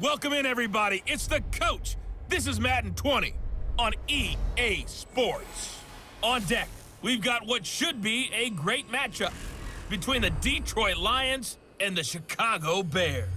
Welcome in, everybody. It's the coach. This is Madden 20 on EA Sports. On deck, we've got what should be a great matchup between the Detroit Lions and the Chicago Bears.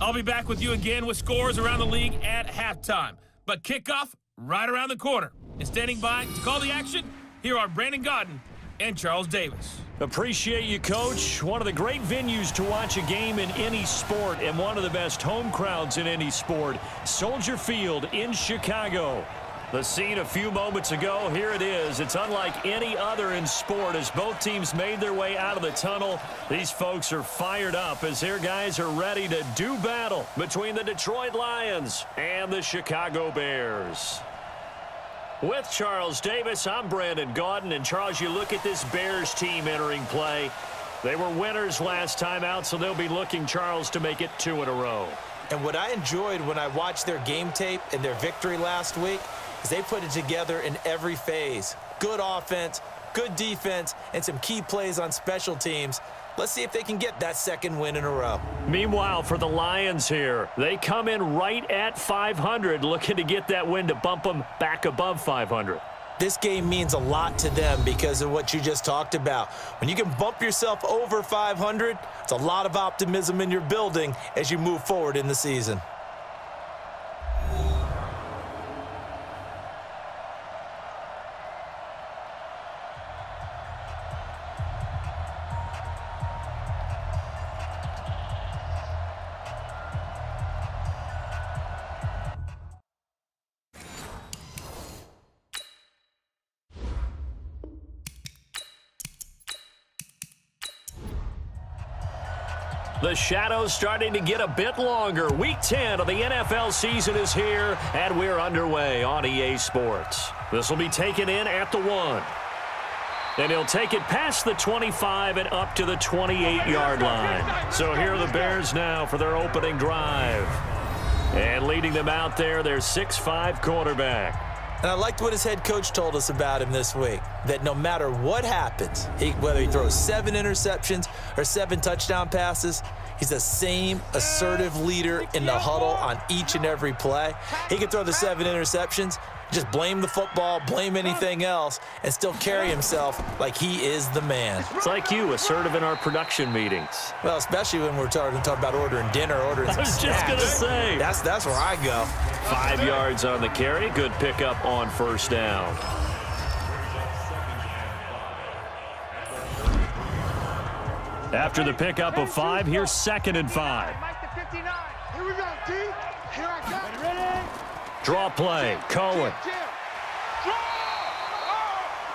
I'll be back with you again with scores around the league at halftime. But kickoff right around the corner. And standing by to call the action, here are Brandon Gaudin and Charles Davis. Appreciate you, Coach. One of the great venues to watch a game in any sport and one of the best home crowds in any sport, Soldier Field in Chicago. The scene a few moments ago, here it is. It's unlike any other in sport as both teams made their way out of the tunnel. These folks are fired up as their guys are ready to do battle between the Detroit Lions and the Chicago Bears. With Charles Davis, I'm Brandon Gaudin. And Charles, you look at this Bears team entering play. They were winners last time out, so they'll be looking, Charles, to make it 2 in a row. And what I enjoyed when I watched their game tape and their victory last week is they put it together in every phase. Good offense, good defense, and some key plays on special teams. Let's see if they can get that second win in a row. Meanwhile, for the Lions here, they come in right at 500, looking to get that win to bump them back above 500. This game means a lot to them because of what you just talked about. When you can bump yourself over 500, it's a lot of optimism in your building as you move forward in the season. The shadow's starting to get a bit longer. Week 10 of the NFL season is here, and we're underway on EA Sports. This will be taken in at the 1. And he'll take it past the 25 and up to the 28-yard line. So here are the Bears now for their opening drive. And leading them out there, their 6'5" quarterback. And I liked what his head coach told us about him this week, that no matter what happens, whether he throws 7 interceptions or 7 touchdown passes, he's the same assertive leader in the huddle on each and every play. He can throw the 7 interceptions, just blame the football, blame anything else, and still carry himself like he is the man. It's like you, assertive in our production meetings. Well, especially when we're talking about ordering dinner, ordering some snacks. I was just going to say. That's where I go. 5 yards on the carry. Good pickup on first down. After the pickup of 5, here's 2nd and 5. Here we go, D. Here I come. Ready? Draw play. Cohen.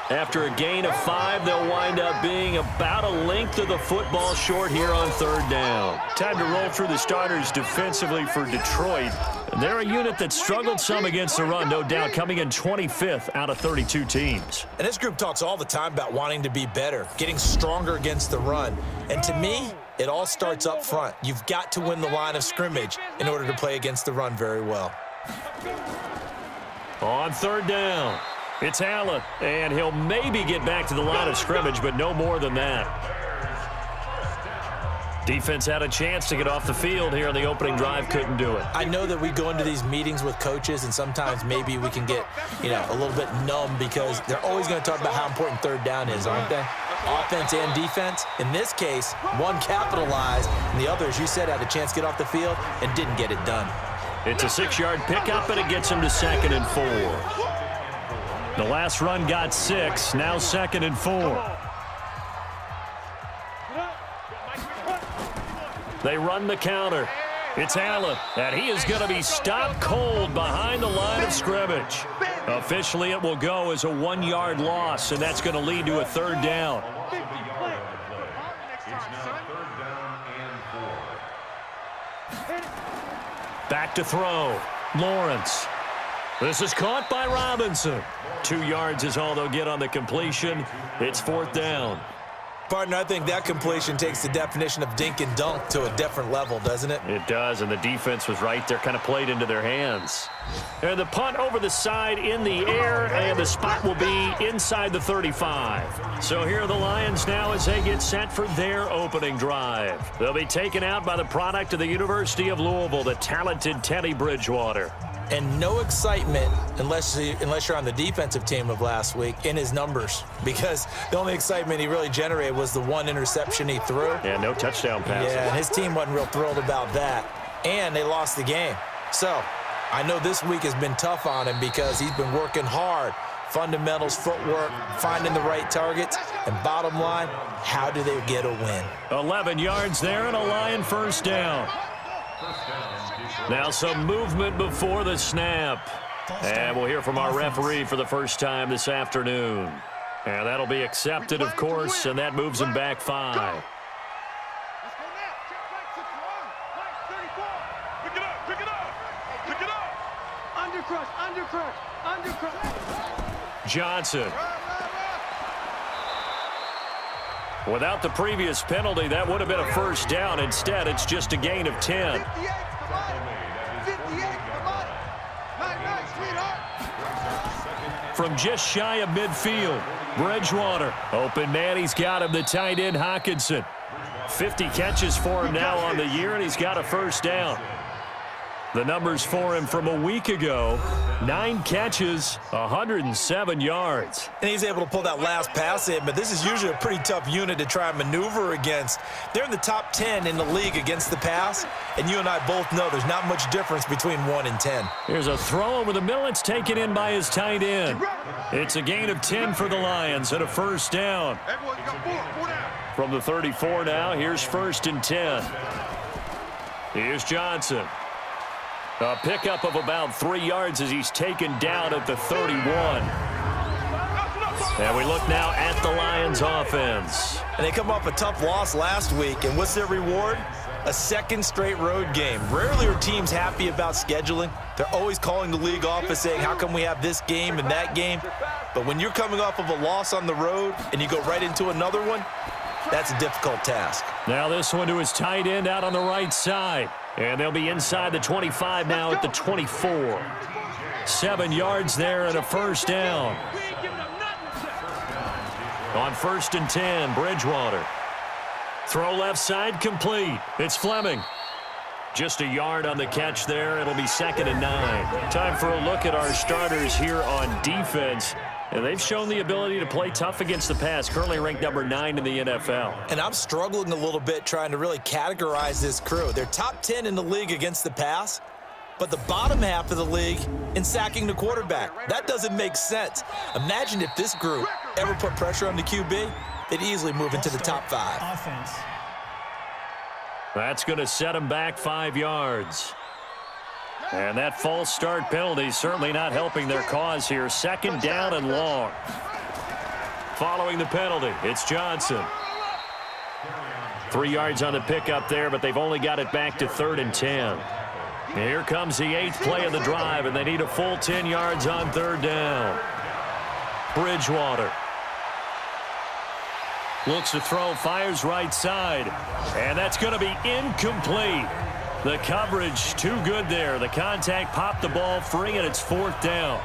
After a gain of 5, they'll wind up being about a length of the football short here on 3rd down. Time to roll through the starters defensively for Detroit. They're a unit that struggled some against the run, no doubt, coming in 25th out of 32 teams. And this group talks all the time about wanting to be better, getting stronger against the run. And to me, it all starts up front. You've got to win the line of scrimmage in order to play against the run very well. On 3rd down, it's Allen, and he'll maybe get back to the line of scrimmage, but no more than that. Defense had a chance to get off the field here in the opening drive, couldn't do it. I know that we go into these meetings with coaches, and sometimes maybe we can get, a little bit numb because they're always going to talk about how important 3rd down is, aren't they? Offense and defense. In this case, one capitalized, and the other, as you said, had a chance to get off the field and didn't get it done. It's a 6-yard pickup, and it gets him to 2nd and 4. The last run got 6, now 2nd and 4. They run the counter. It's Allen, and he is going to be stopped cold behind the line of scrimmage. Officially, it will go as a 1-yard loss, and that's going to lead to a 3rd down. Back to throw. Lawrence. This is caught by Robinson. 2 yards is all they'll get on the completion. It's 4th down. Partner, I think that completion takes the definition of dink and dunk to a different level, doesn't it? It does, and the defense was right there, kind of played into their hands. And the punt over the side in the air, and the spot will be inside the 35. So here are the Lions now as they get set for their opening drive. They'll be taken out by the product of the University of Louisville, the talented Teddy Bridgewater. And no excitement unless you're on the defensive team of last week in his numbers, because the only excitement he really generated was the one interception he threw. Yeah, no touchdown passes. Yeah, and his team wasn't real thrilled about that. And they lost the game. So I know this week has been tough on him because he's been working hard. Fundamentals, footwork, finding the right targets, and bottom line, how do they get a win? 11 yards there and a Lion first down. Now some movement before the snap. And we'll hear from our referee for the first time this afternoon. And that'll be accepted, of course, and that moves him back 5. Johnson. Without the previous penalty, that would have been a first down. Instead, it's just a gain of 10. From just shy of midfield, Bridgewater. Open man, he's got him, the tight end, Hockenson. 50 catches for him now on the year, and he's got a first down. The numbers for him from a week ago, 9 catches, 107 yards. And he's able to pull that last pass in, but this is usually a pretty tough unit to try and maneuver against. They're in the top 10 in the league against the pass, and you and I both know there's not much difference between 1 and 10. Here's a throw over the middle. It's taken in by his tight end. It's a gain of 10 for the Lions and a first down. From the 34 now, here's 1st and 10. Here's Johnson. A pickup of about 3 yards as he's taken down at the 31. And we look now at the Lions offense. And they come off a tough loss last week, and what's their reward? A second straight road game. Rarely are teams happy about scheduling. They're always calling the league office saying, how come we have this game and that game? But when you're coming off of a loss on the road and you go right into another one, that's a difficult task. Now this one to his tight end out on the right side. And they'll be inside the 25 now at the 24. 7 yards there and a first down. On 1st and 10, Bridgewater. Throw left side, complete. It's Fleming. Just a yard on the catch there. It'll be 2nd and 9. Time for a look at our starters here on defense. And they've shown the ability to play tough against the pass, currently ranked number 9 in the NFL. And I'm struggling a little bit trying to really categorize this crew. They're top 10 in the league against the pass, but the bottom half of the league in sacking the quarterback. That doesn't make sense. Imagine if this group ever put pressure on the QB, they'd easily move into the top 5. Offense. That's going to set them back 5 yards. And that false start penalty certainly not helping their cause here. 2nd down and long. Following the penalty, it's Johnson. 3 yards on the pickup there, but they've only got it back to 3rd and 10. Here comes the 8th play of the drive, and they need a full 10 yards on 3rd down. Bridgewater. Looks to throw, fires right side. And that's going to be incomplete. The coverage too good there. The contact popped the ball free, and it's 4th down.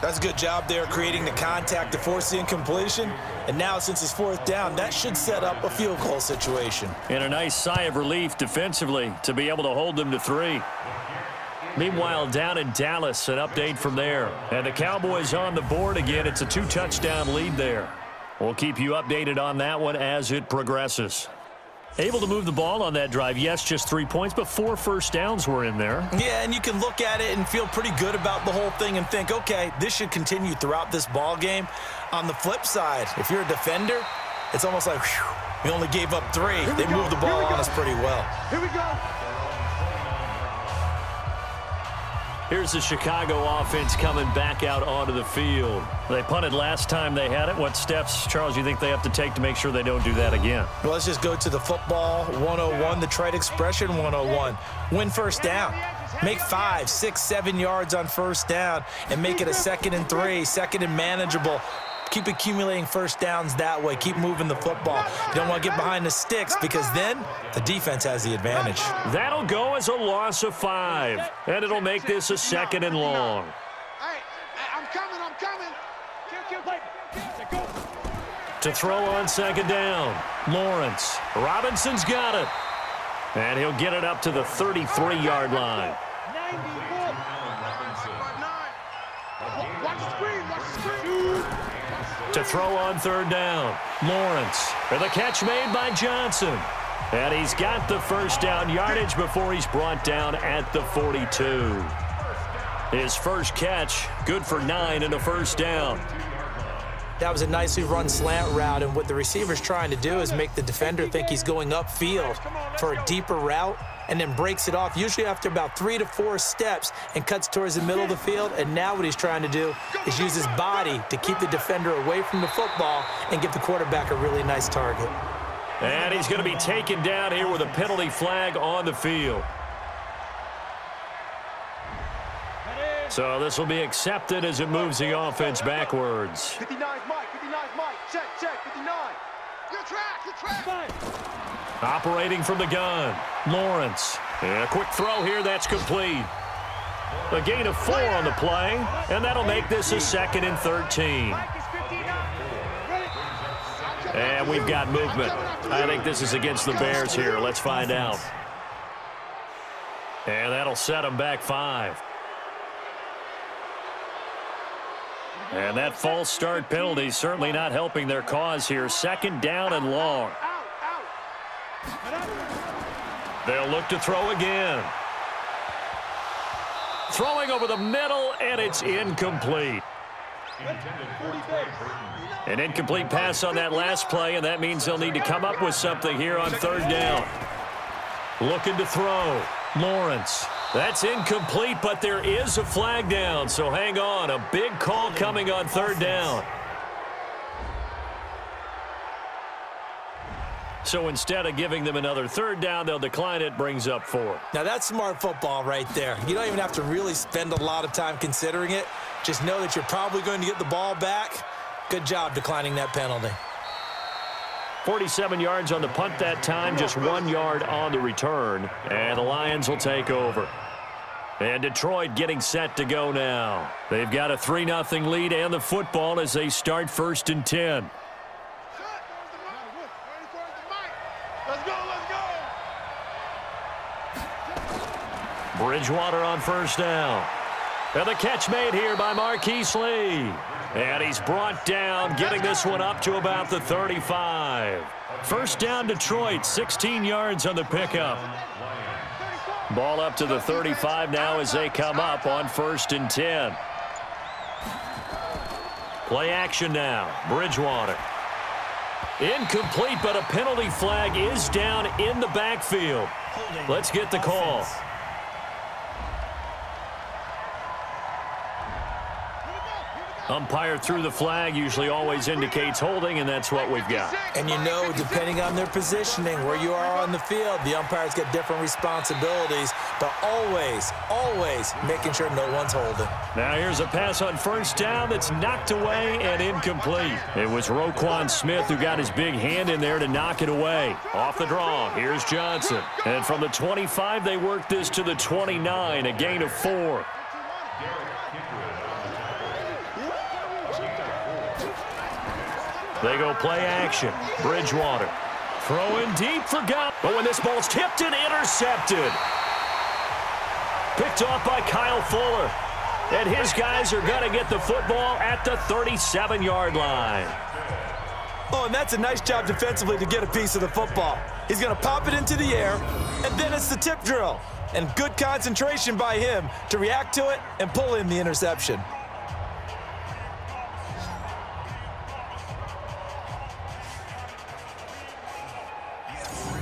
That's a good job there creating the contact to force the incompletion. And now since it's 4th down, that should set up a field goal situation. And a nice sigh of relief defensively to be able to hold them to 3. Meanwhile, down in Dallas, an update from there. And the Cowboys on the board again. It's a 2-touchdown lead there. We'll keep you updated on that one as it progresses. Able to move the ball on that drive. Yes, just 3 points, but 4 first downs were in there. Yeah, and you can look at it and feel pretty good about the whole thing and think, okay, this should continue throughout this ball game. On the flip side, if you're a defender, it's almost like, whew, we only gave up 3. They moved the ball on us pretty well. Here we go. Here's the Chicago offense coming back out onto the field. They punted last time they had it. What steps, Charles, you think they have to take to make sure they don't do that again? Well, let's just go to the football 101, the trite expression 101. Win first down. Make 5, 6, 7 yards on first down and make it a 2nd and 3, 2nd and manageable. Keep accumulating first downs that way. Keep moving the football. You don't want to get behind the sticks because then the defense has the advantage. That'll go as a loss of 5, and it'll make this a 2nd and long. Hey, I'm coming. To throw on 2nd down, Lawrence. Robinson's got it. And he'll get it up to the 33-yard line. Watch the screen. To throw on 3rd down, Lawrence. And the catch made by Johnson. And he's got the first down yardage before he's brought down at the 42. His first catch, good for 9 and a first down. That was a nicely run slant route, and what the receiver's trying to do is make the defender think he's going upfield for a deeper route and then breaks it off, usually after about 3 to 4 steps, and cuts towards the middle of the field. And now what he's trying to do is use his body to keep the defender away from the football and give the quarterback a really nice target. And he's going to be taken down here with a penalty flag on the field. So this will be accepted as it moves the offense backwards. 59 Mike. Check, 59. Good track. Operating from the gun, Lawrence. And a quick throw here, that's complete. A gain of 4 on the play, and that'll make this a 2nd and 13. And we've got movement. I think this is against the Bears here. Let's find out. And that'll set them back 5. And that false start penalty certainly not helping their cause here. 2nd down and long. They'll look to throw again. Throwing over the middle, and it's incomplete. An incomplete pass on that last play, and that means they'll need to come up with something here on 3rd down. Looking to throw. Lawrence. That's incomplete, but there is a flag down, so hang on. A big call coming on 3rd down. So instead of giving them another 3rd down, they'll decline it, brings up 4. Now that's smart football right there. You don't even have to really spend a lot of time considering it. Just know that you're probably going to get the ball back. Good job declining that penalty. 47 yards on the punt that time, just 1 yard on the return. And the Lions will take over. And Detroit getting set to go now. They've got a 3-0 lead and the football as they start 1st and 10. Bridgewater on 1st down. And the catch made here by Marquise Lee. And he's brought down, getting this one up to about the 35. 1st down Detroit, 16 yards on the pickup. Ball up to the 35 now as they come up on 1st and 10. Play action now. Bridgewater. Incomplete, but a penalty flag is down in the backfield. Let's get the call. Umpire threw the flag, usually always indicates holding, and that's what we've got. And you know, depending on their positioning, where you are on the field, the umpires get different responsibilities, but always making sure no one's holding. Now here's a pass on 1st down that's knocked away and incomplete. It was Roquan Smith who got his big hand in there to knock it away. Off the draw, here's Johnson. And from the 25, they work this to the 29, a gain of 4. They go play action. Bridgewater. Throwing deep for Gup. But when this ball's tipped and intercepted. Picked off by Kyle Fuller. And his guys are going to get the football at the 37-yard line. Oh, and that's a nice job defensively to get a piece of the football. He's going to pop it into the air, and then it's the tip drill. And good concentration by him to react to it and pull in the interception.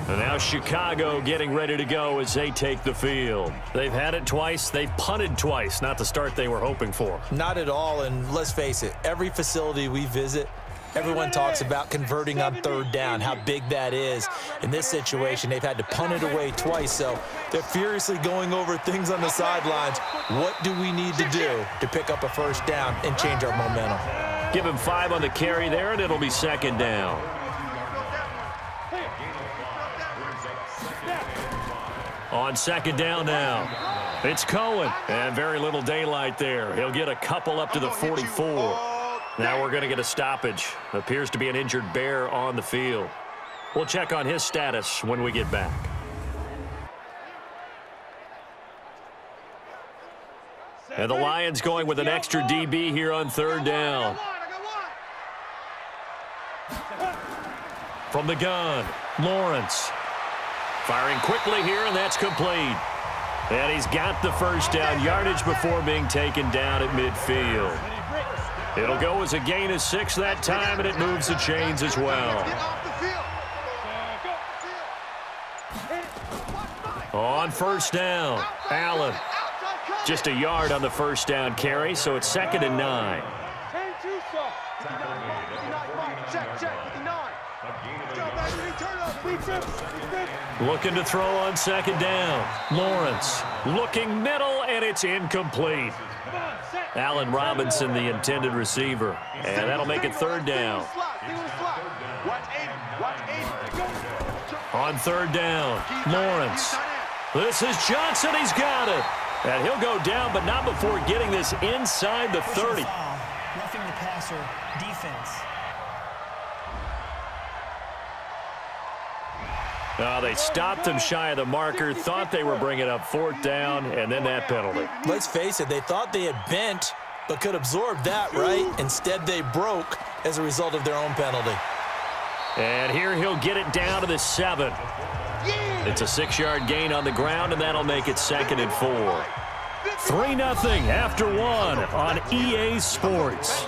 And now Chicago getting ready to go as they take the field. They've had it twice. They've punted twice. Not the start they were hoping for. Not at all, and let's face it, every facility we visit, everyone talks about converting on 3rd down, how big that is. In this situation, they've had to punt it away twice, so they're furiously going over things on the sidelines. What do we need to do to pick up a 1st down and change our momentum? Give him 5 on the carry there, and it'll be second down. On second down now, it's Cohen. And very little daylight there. He'll get a couple up to the 44. Now we're going to get a stoppage. Appears to be an injured Bear on the field. We'll check on his status when we get back. And the Lions going with an extra DB here on third down. From the gun, Lawrence. Firing quickly here, and that's complete. And he's got the first down yardage before being taken down at midfield. It'll go as a gain of 6 that time, and it moves the chains as well. On first down, Allen. Just a yard on the first down carry, so it's 2nd and 9. Looking to throw on second down. Lawrence looking middle, and it's incomplete. Allen Robinson, the intended receiver. And that'll make it third down. On third down, Lawrence. This is Johnson. He's got it. And he'll go down, but not before getting this inside the 30. Roughing the passer defense. They stopped him shy of the marker, thought they were bringing up 4th down, and then that penalty. Let's face it, they thought they had bent, but could absorb that, right? Instead, they broke as a result of their own penalty. And here he'll get it down to the 7. It's a 6-yard gain on the ground, and that'll make it 2nd and 4. 3-0 after 1 on EA Sports.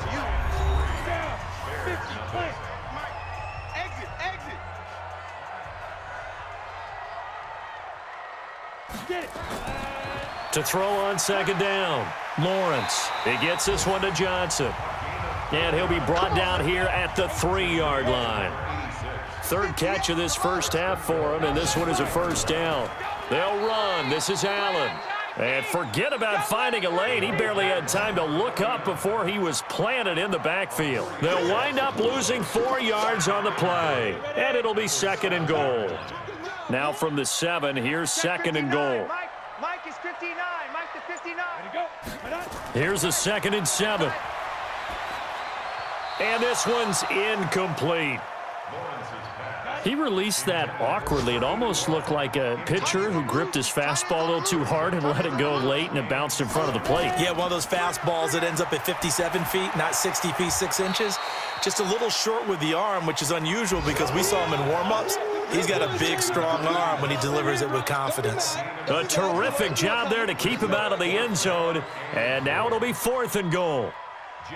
To throw on second down, Lawrence. He gets this one to Johnson. And he'll be brought down here at the 3-yard line. 3rd catch of this first half for him, and this one is a first down. They'll run. This is Allen. And forget about finding a lane. He barely had time to look up before he was planted in the backfield. They'll wind up losing 4 yards on the play. And it'll be 2nd and goal. Now from the 7, here's 2nd and goal. Mike is 59. Mike to 59. Here's a 2nd and 7. And this one's incomplete. He released that awkwardly. It almost looked like a pitcher who gripped his fastball a little too hard and let it go late, and it bounced in front of the plate. Yeah, one of those fastballs that ends up at 57 feet, not 60 feet, 6 inches. Just a little short with the arm, which is unusual because we saw him in warm-ups. He's got a big, strong arm when he delivers it with confidence. A terrific job there to keep him out of the end zone, and now it'll be 4th and goal.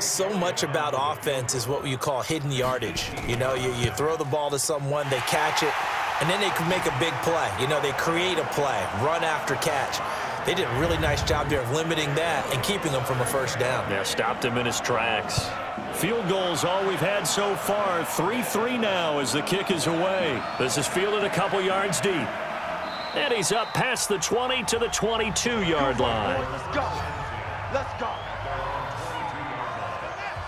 So much about offense is what you call hidden yardage. You know, you throw the ball to someone, they catch it, and then they can make a big play. You know, they create a play, run after catch. They did a really nice job there of limiting that and keeping them from a first down. Yeah, stopped him in his tracks. Field goals all we've had so far. 3-3 now as the kick is away. This is fielded a couple yards deep. And he's up past the 20 to the 22-yard line. Let's go. Let's go.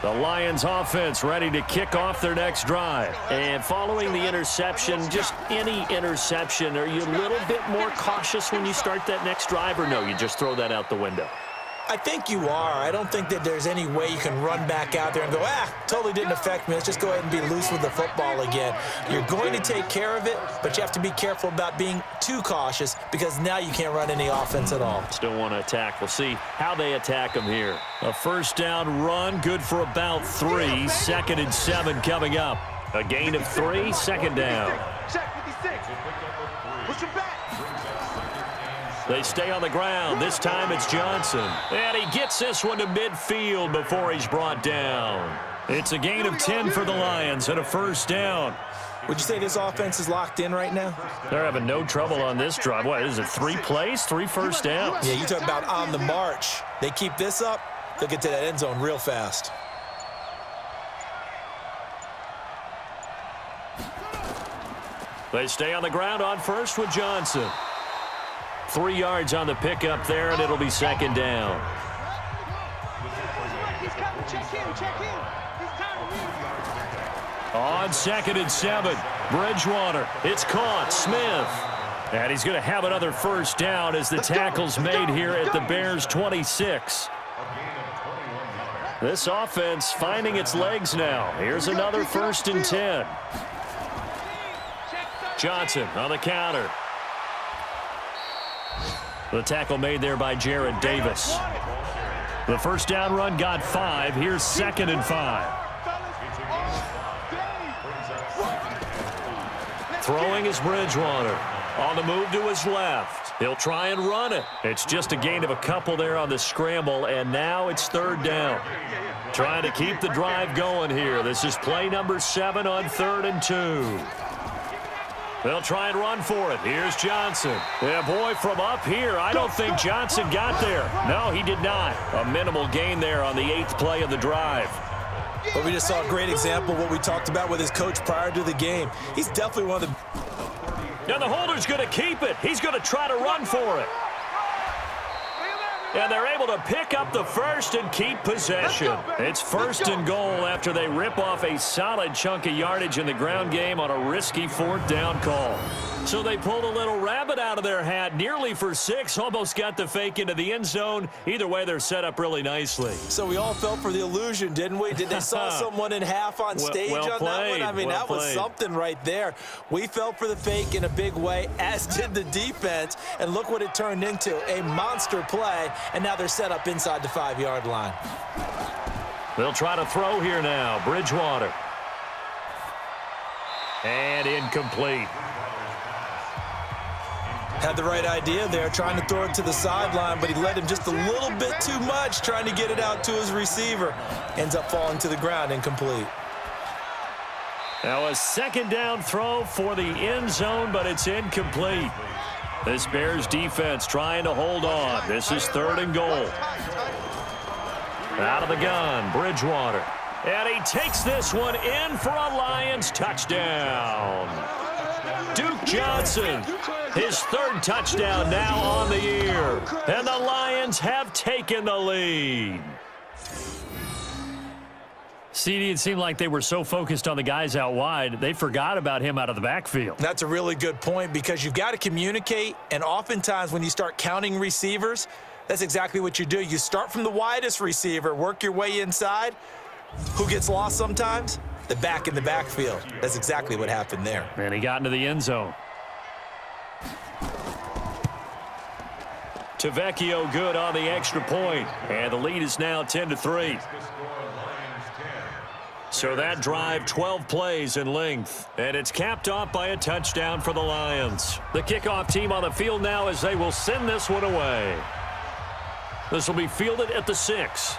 The Lions offense ready to kick off their next drive. And following the interception, just any interception, are you a little bit more cautious when you start that next drive, or no, you just throw that out the window? I think you are. I don't think that there's any way you can run back out there and go, totally didn't affect me. Let's just go ahead and be loose with the football again. You're going to take care of it, but you have to be careful about being too cautious because now you can't run any offense at all. Still want to attack. We'll see how they attack them here. A first down run, good for about 3. 2nd and 7 coming up. A gain of 3, 2nd down. Check 56. Push him back. They stay on the ground. This time it's Johnson. And he gets this one to midfield before he's brought down. It's a gain of 10 for the Lions and a first down. Would you say this offense is locked in right now? They're having no trouble on this drive. What is it, 3 plays, 3 first downs? Yeah, you talk about on the march. They keep this up, they'll get to that end zone real fast. They stay on the ground on first with Johnson. 3 yards on the pickup there, and it'll be 2nd down. He's coming. Check in. Check in. He's On 2nd and 7, Bridgewater. It's caught. Smith. And he's going to have another first down as the tackle's made here at the Bears' 26. This offense finding its legs now. Here's another 1st and 10. Johnson on the counter. The tackle made there by Jared Davis. The first down run got 5. Here's 2nd and 5. Throwing is Bridgewater. On the move to his left. He'll try and run it. It's just a gain of a couple there on the scramble, and now it's 3rd down. Trying to keep the drive going here. This is play number 7 on 3rd and 2. They'll try and run for it. Here's Johnson. Yeah, boy, from up here, I don't think Johnson got there. No, he did not. A minimal gain there on the 8th play of the drive. But we just saw a great example of what we talked about with his coach prior to the game. He's definitely one of the... And the holder's going to keep it. He's going to try to run for it. And they're able to pick up the first and keep possession. It's 1st and goal after they rip off a solid chunk of yardage in the ground game on a risky 4th down call. So they pulled a little rabbit out of their hat, nearly for 6, almost got the fake into the end zone. Either way, they're set up really nicely. So we all fell for the illusion, didn't we? Did they saw someone in half on stage on that one? I mean, that was something right there. We fell for the fake in a big way, as did the defense. And look what it turned into, a monster play. And now they're set up inside the 5-yard line. They'll try to throw here now. Bridgewater. And incomplete. Had the right idea there, trying to throw it to the sideline, but he led him just a little bit too much, trying to get it out to his receiver. Ends up falling to the ground, incomplete. Now a 2nd down throw for the end zone, but it's incomplete. This Bears defense trying to hold on. This is 3rd and goal. Out of the gun, Bridgewater. And he takes this one in for a Lions touchdown. Duke Johnson, his 3rd touchdown now on the year. And the Lions have taken the lead. CD, it seemed like they were so focused on the guys out wide, they forgot about him out of the backfield. That's a really good point, because you've got to communicate, and oftentimes when you start counting receivers, that's exactly what you do. You start from the widest receiver, work your way inside. Who gets lost sometimes? The back in the backfield. That's exactly what happened there. And he got into the end zone. Tavecchio good on the extra point. And the lead is now 10-3. So that drive, 12 plays in length. And it's capped off by a touchdown for the Lions. The kickoff team on the field now as they will send this one away. This will be fielded at the 6.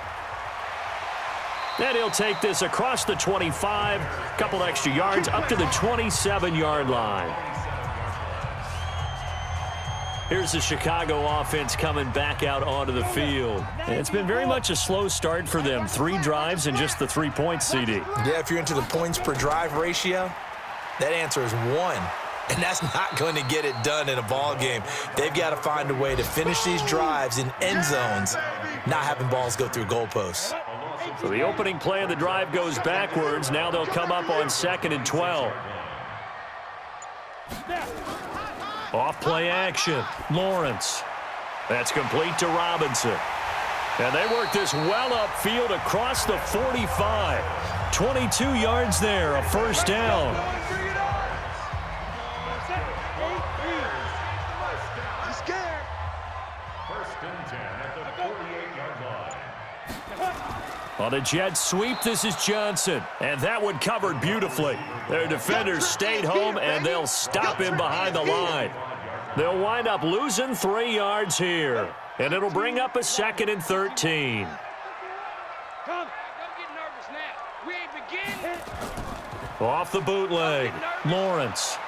And he'll take this across the 25, couple extra yards up to the 27-yard line. Here's the Chicago offense coming back out onto the field. And it's been very much a slow start for them. 3 drives and just the 3 points, CD. Yeah, if you're into the points per drive ratio, that answer is 1. And that's not going to get it done in a ball game. They've got to find a way to finish these drives in end zones, not having balls go through goalposts. So the opening play of the drive goes backwards. Now they'll come up on 2nd and 12. Off play action. Lawrence. That's complete to Robinson. And they work this well upfield across the 45. 22 yards there, a first down. On a jet sweep, this is Johnson. And that one covered beautifully. Their defenders stayed home, and they'll stop him behind the line. They'll wind up losing 3 yards here. And it'll bring up a 2nd and 13. Come, don't get nervous now. We ain't beginning. Off the bootleg, Lawrence.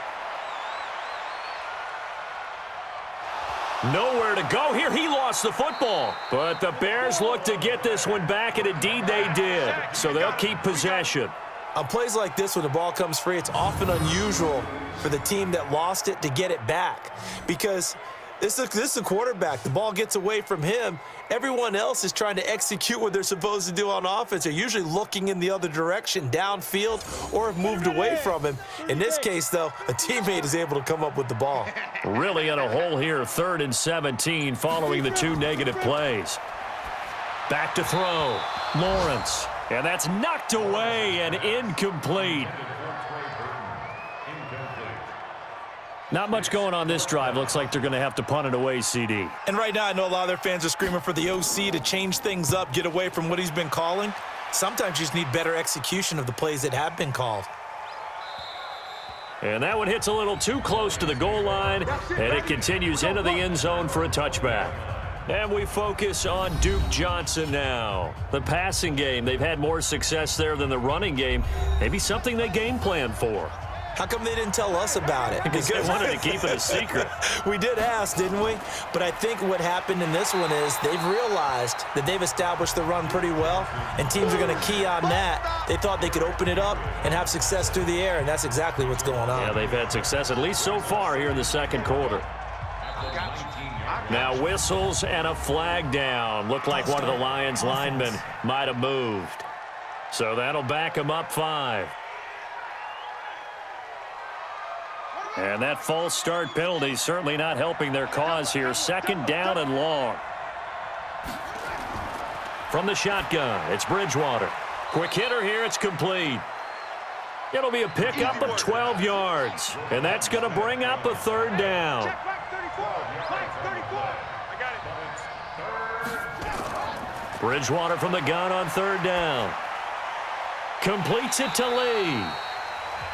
Nowhere to go here. He lost the football. But the Bears look to get this one back, and indeed they did. So they'll keep possession. On plays like this, when the ball comes free, it's often unusual for the team that lost it to get it back, because This is a quarterback. The ball gets away from him. Everyone else is trying to execute what they're supposed to do on offense. They're usually looking in the other direction, downfield, or have moved away from him. In this case, though, a teammate is able to come up with the ball. Really in a hole here, 3rd and 17 following the 2 negative plays. Back to throw. Lawrence. And that's knocked away and incomplete. Not much going on this drive. Looks like they're going to have to punt it away, CD. And right now, I know a lot of their fans are screaming for the OC to change things up, get away from what he's been calling. Sometimes you just need better execution of the plays that have been called. And that one hits a little too close to the goal line, and it continues into the end zone for a touchback. And we focus on Duke Johnson now. The passing game, they've had more success there than the running game. Maybe something they game plan for. How come they didn't tell us about it? Because they wanted to keep it a secret. We did ask, didn't we? But I think what happened in this one is they've realized that they've established the run pretty well, and teams are going to key on that. They thought they could open it up and have success through the air, and that's exactly what's going on. Yeah, they've had success, at least so far here in the second quarter. Now whistles and a flag down. Looked like one of the Lions linemen might have moved. So that'll back them up 5. And that false start penalty certainly not helping their cause here. 2nd down and long. From the shotgun, it's Bridgewater. Quick hitter here, it's complete. It'll be a pickup of 12 yards. And that's going to bring up a 3rd down. Bridgewater from the gun on 3rd down. Completes it to Lee.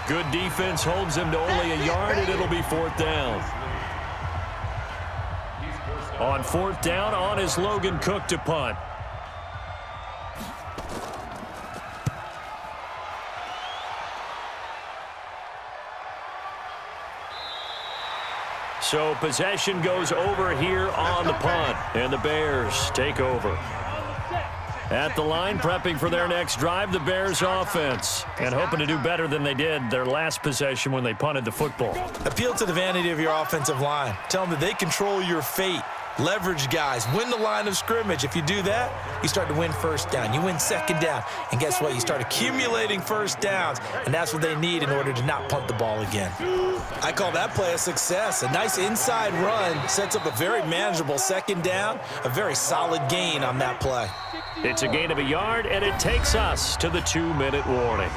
Good defense holds him to only a yard, and it'll be 4th down. On 4th down, on is Logan Cook to punt. So possession goes over here on the punt, and the Bears take over. At the line, prepping for their next drive, the Bears offense, and hoping to do better than they did their last possession when they punted the football. Appeal to the vanity of your offensive line. Tell them that they control your fate. Leverage guys. Win the line of scrimmage. If you do that, you start to win 1st down. You win 2nd down. And guess what? You start accumulating 1st downs, and that's what they need in order to not punt the ball again. I call that play a success. A nice inside run sets up a very manageable 2nd down, a very solid gain on that play. It's a gain of a yard, and it takes us to the 2-minute warning.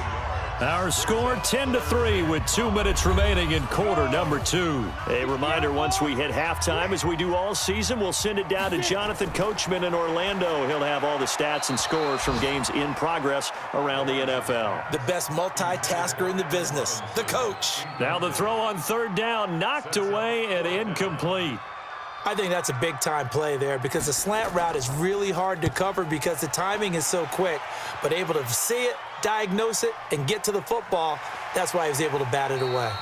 Our score 10-3 with 2 minutes remaining in quarter number 2. A reminder, once we hit halftime, as we do all season, we'll send it down to Jonathan Coachman in Orlando. He'll have all the stats and scores from games in progress around the NFL. The best multitasker in the business, the coach. Now the throw on 3rd down, knocked away and incomplete. I think that's a big-time play there because the slant route is really hard to cover because the timing is so quick. But able to see it, diagnose it, and get to the football, that's why he was able to bat it away.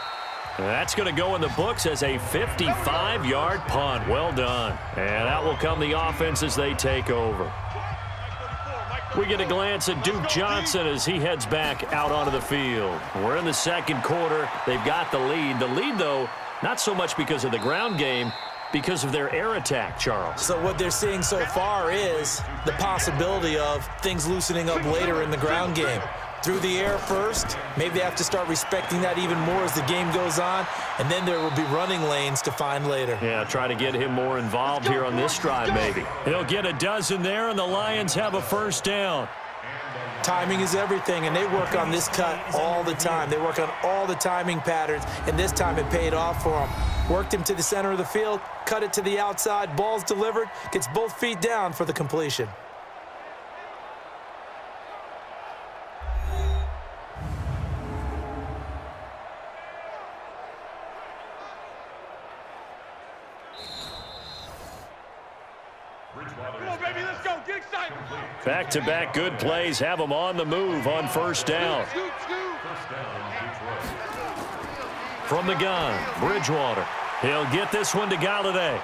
That's going to go in the books as a 55-yard punt. Well done. And out will come the offense as they take over. We get a glance at Duke Johnson as he heads back out onto the field. We're in the second quarter. They've got the lead. The lead, though, not so much because of the ground game, because of their air attack, Charles. So what they're seeing so far is the possibility of things loosening up later in the ground game. Through the air first, maybe they have to start respecting that even more as the game goes on, and then there will be running lanes to find later. Yeah, try to get him more involved here on this drive, maybe. He'll get a dozen there, and the Lions have a 1st down. Timing is everything, and they work on this cut all the time. They work on all the timing patterns, and this time it paid off for them. Worked him to the center of the field, cut it to the outside, ball's delivered, gets both feet down for the completion. Come on, baby, let's go. Get excited. Back-to-back good plays have them on the move on 1st down. From the gun, Bridgewater. He'll get this one to Galladay.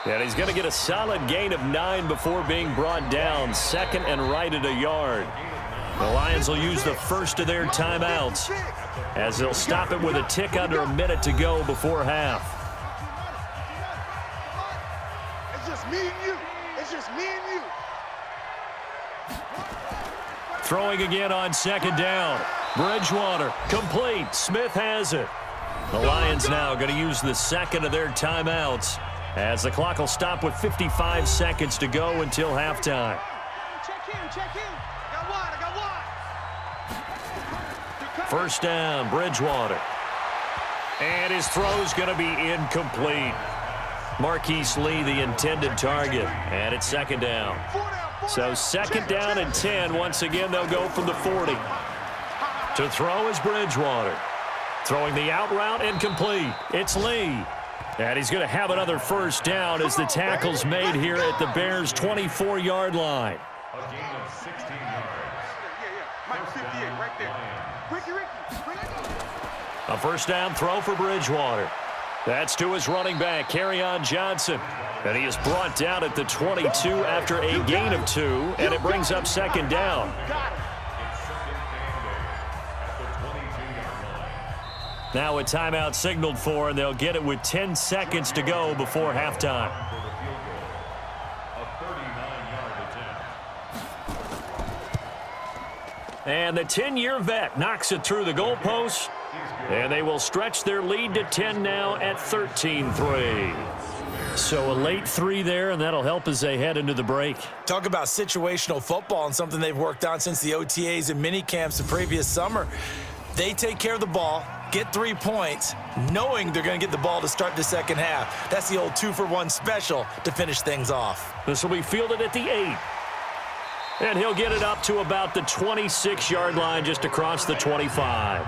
And he's going to get a solid gain of 9 before being brought down. 2nd and right at a yard. The Lions will use the first of their timeouts as they'll stop it with a tick under a minute to go before half. me and you. It's just me and you. Throwing again on second down. Bridgewater, complete. Smith has it. The Lions now going to use the second of their timeouts as the clock will stop with 55 seconds to go until halftime. Check in. I got one. First down, Bridgewater. And his throw's going to be incomplete. Marquise Lee, the intended target, and it's second down. So second down and 10. Once again, they'll go from the 40. To throw is Bridgewater. Throwing the out route incomplete. It's Lee. And he's going to have another first down as the tackle's made here at the Bears' 24-yard line. A gain of 16 yards. Mike 58 right there. Ricky. A first down throw for Bridgewater. That's to his running back, Kerryon Johnson. And he is brought down at the 22 after a gain of 2, and it brings up second down. Now a timeout signaled for, and they'll get it with 10 seconds to go before halftime. And the 10-year vet knocks it through the goalpost, and they will stretch their lead to 10 now at 13-3. So a late 3 there, and that'll help as they head into the break. Talk about situational football and something they've worked on since the OTAs and mini camps the previous summer. They take care of the ball, get 3 points, knowing they're going to get the ball to start the second half. That's the old 2-for-1 special to finish things off. This will be fielded at the 8. And he'll get it up to about the 26-yard line just across the 25.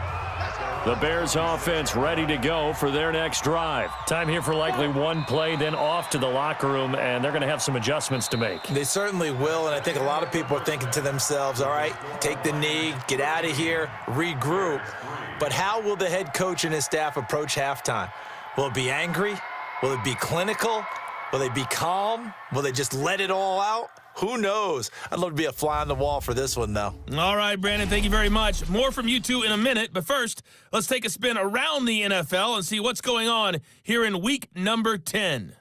The Bears offense ready to go for their next drive. Time here for likely one play, then off to the locker room, and they're going to have some adjustments to make. They certainly will, and I think a lot of people are thinking to themselves, all right, take the knee, get out of here, regroup. But how will the head coach and his staff approach halftime? Will it be angry? Will it be clinical? Will they be calm? Will they just let it all out? Who knows? I'd love to be a fly on the wall for this one, though. All right, Brandon, thank you very much. More from you two in a minute, but first, let's take a spin around the NFL and see what's going on here in week number 10.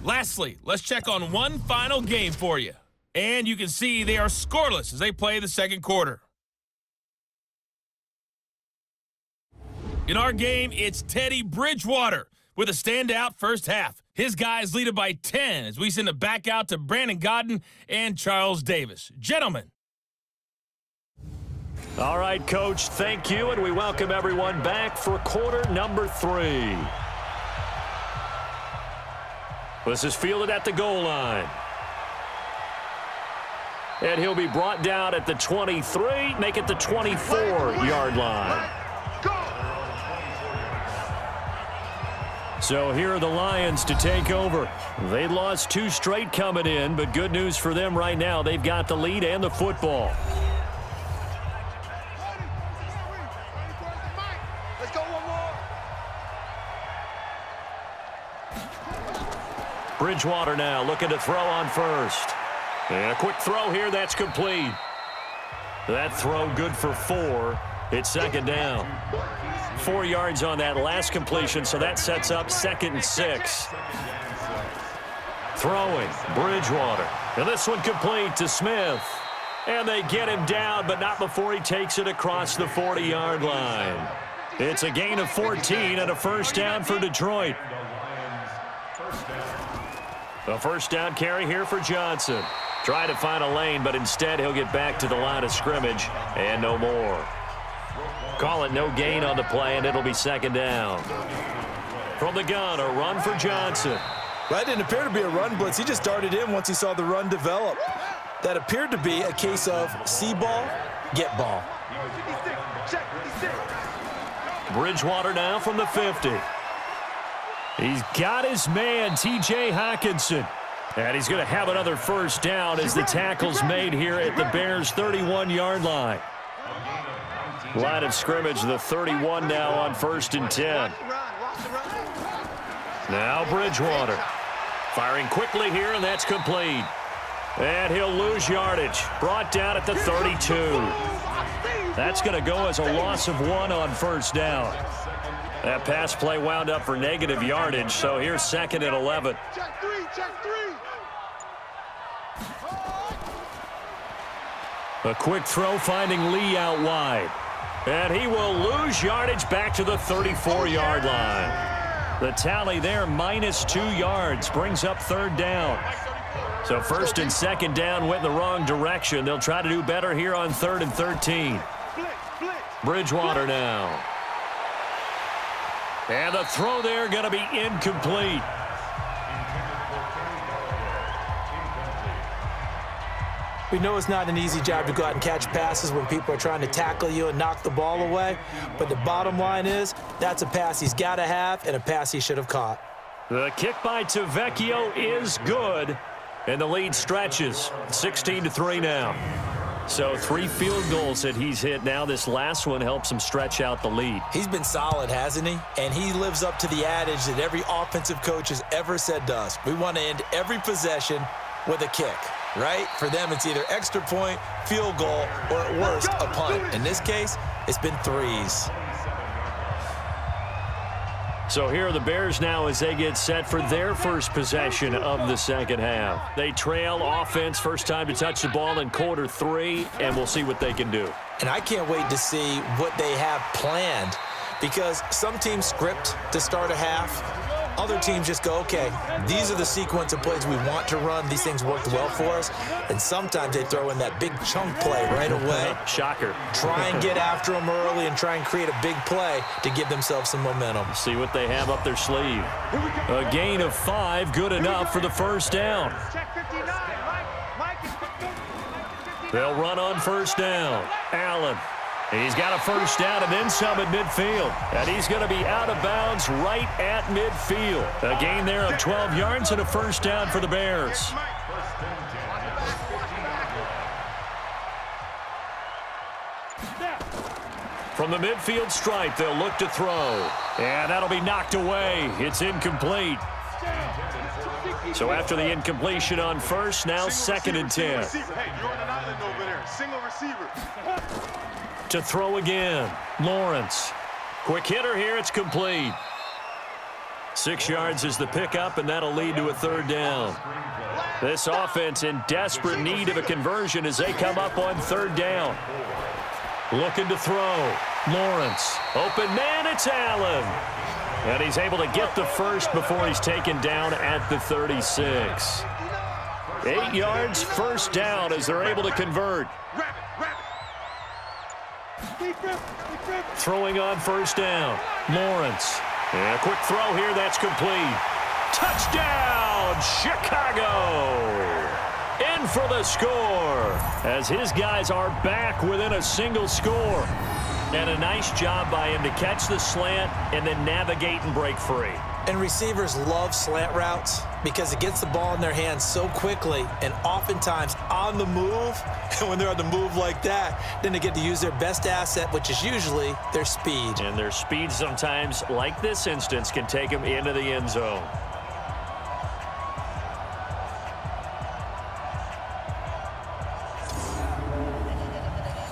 Lastly, let's check on one final game for you. And you can see they are scoreless as they play the second quarter. In our game, it's Teddy Bridgewater with a standout first half. His guys lead it by 10 as we send it back out to Brandon Gaudin and Charles Davis. Gentlemen. All right, Coach, thank you, and we welcome everyone back for quarter number 3. This is fielded at the goal line. And he'll be brought down at the 23, make it the 24-yard line. So here are the Lions to take over. They lost 2 straight coming in, but good news for them right now. They've got the lead and the football. Let's go one more. Bridgewater now looking to throw on first. And a quick throw here, that's complete. That throw good for 4. It's second down. 4 yards on that last completion, so that sets up 2nd and 6. Throwing, Bridgewater. And this one complete to Smith. And they get him down, but not before he takes it across the 40-yard line. It's a gain of 14 and a first down for Detroit. A first down carry here for Johnson. Try to find a lane, but instead he'll get back to the line of scrimmage and no more. Call it no gain on the play, and it'll be second down. From the gun, a run for Johnson. That didn't appear to be a run blitz. He just darted in once he saw the run develop. That appeared to be a case of see ball, get ball. Bridgewater now from the 50. He's got his man, T.J. Hockenson. And he's going to have another first down as the tackle's made here at the Bears' 31-yard line. Line of scrimmage, the 31 now on 1st and 10. Now Bridgewater. Firing quickly here, and that's complete. And he'll lose yardage. Brought down at the 32. That's going to go as a loss of 1 on first down. That pass play wound up for negative yardage, so here's 2nd and 11. Check three, check three. A quick throw finding Lee out wide. And he will lose yardage back to the 34-yard line. The tally there, -2 yards, brings up 3rd down. So 1st and 2nd down went in the wrong direction. They'll try to do better here on 3rd and 13. Bridgewater now. And the throw there going to be incomplete. We know it's not an easy job to go out and catch passes when people are trying to tackle you and knock the ball away. But the bottom line is that's a pass he's got to have and a pass he should have caught. The kick by Tavecchio is good. And the lead stretches. 16-3 now. So 3 field goals that he's hit now. This last one helps him stretch out the lead. He's been solid, hasn't he? And he lives up to the adage that every offensive coach has ever said to us. We want to end every possession with a kick, right? For them, it's either extra point, field goal, or at worst, a punt. In this case, it's been 3s. So here are the Bears now as they get set for their first possession of the second half. They trail offense, first time to touch the ball in quarter 3, and we'll see what they can do. And I can't wait to see what they have planned, because some teams script to start a half. Other teams just go, okay, these are the sequence of plays we want to run. These things worked well for us. And sometimes they throw in that big chunk play right away. Shocker. Try and get after them early and try and create a big play to give themselves some momentum. See what they have up their sleeve. A gain of 5, good enough for the first down. They'll run on first down. Allen. He's got a first down and then some at midfield. And he's going to be out of bounds right at midfield. A gain there of 12 yards and a first down for the Bears. From the midfield stripe, they'll look to throw. And that'll be knocked away. It's incomplete. So after the incompletion on first, now 2nd and 10. Hey, you're on an island over there. Single receiver. To throw again, Lawrence. Quick hitter here, it's complete. 6 yards is the pickup, and that'll lead to a 3rd down. This offense in desperate need of a conversion as they come up on 3rd down. Looking to throw. Lawrence. Open man, it's Allen. And he's able to get the first before he's taken down at the 36. 8 yards, first down as they're able to convert. Throwing on first down. Lawrence. And a quick throw here, that's complete. Touchdown, Chicago! In for the score as his guys are back within a single score. And a nice job by him to catch the slant and then navigate and break free. And receivers love slant routes because it gets the ball in their hands so quickly and oftentimes on the move. And when they're on the move like that, then they get to use their best asset, which is usually their speed. And their speed sometimes, like this instance, can take them into the end zone.